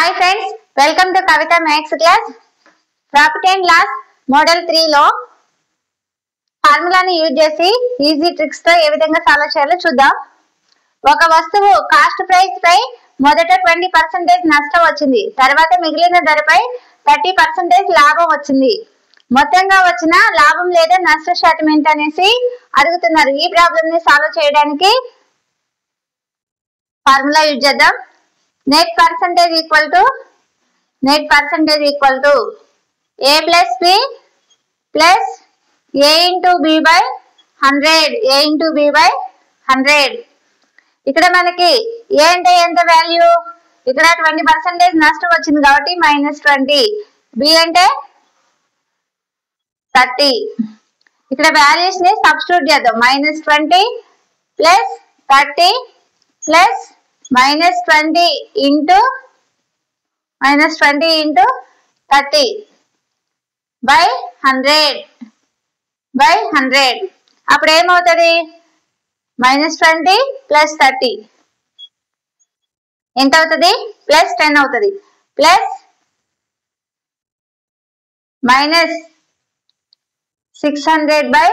Hi friends, welcome to Kavitha maths class. Property and loss model 3 లో ఫార్ములాని use చేసి easy tricks తో ఏ విధంగా సాల్వ్ చేయాలో చూద్దాం. ఒక వస్తువు కాస్ట్ ప్రైస్ పై మొదట 20% నష్టం వచ్చింది, తర్వాత మిగిలిన ధరపై 30% లాభం వచ్చింది. మొత్తంగా వచ్చిన లాభం లేదా నష్ట శాతం ఏంటనేసి అడుగుతున్నారు. ఈ ప్రాబ్లం ని సాల్వ్ చేయడానికి ఫార్ములా యూజ్ చేద్దాం. net percentage equal to a plus b plus a into b by 100. ఇక్కడ మనకి a అంటే ఎంత వాల్యూ, ఇక్కడ 20% నష్టం వచ్చింది కాబట్టి -20, b అంటే 30. ఇక్కడ వాల్యూస్ ని సబ్స్టిట్యూట్ చేద్దాం. -20 plus 30 plus -20 into 30 by 100. అప్పుడు ఏమవుతుంది? -20 plus 30 ఎంత అవుతుంది? +10 అవుతుంది. Plus -600 by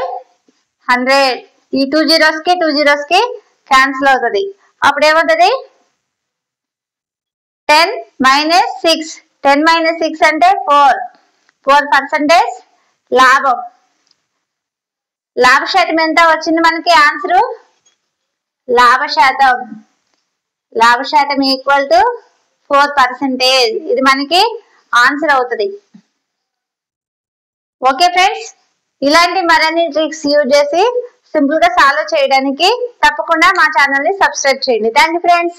100. ఈ 2 zeros కి క్యాన్సిల్ అవుతుంది. అప్పుడు ఏమవుతుంది? 10 minus 6 అంటే 4% లాభం. లాభ శాతం ఎంత వచ్చింది మనకి? ఆన్సర్ లాభ శాతం ఈక్వల్ టు 4%. ఇది మనకి ఆన్సర్ అవుతుంది. ఓకే ఫ్రెండ్స్, ఇలాంటి మరిన్ని ట్రిక్స్ యూజ్ చేసి సింపుల్ గా సాల్వ్ చేయడానికి తప్పకుండా మా ఛానల్ ని సబ్స్క్రైబ్ చేయండి. Thank you friends.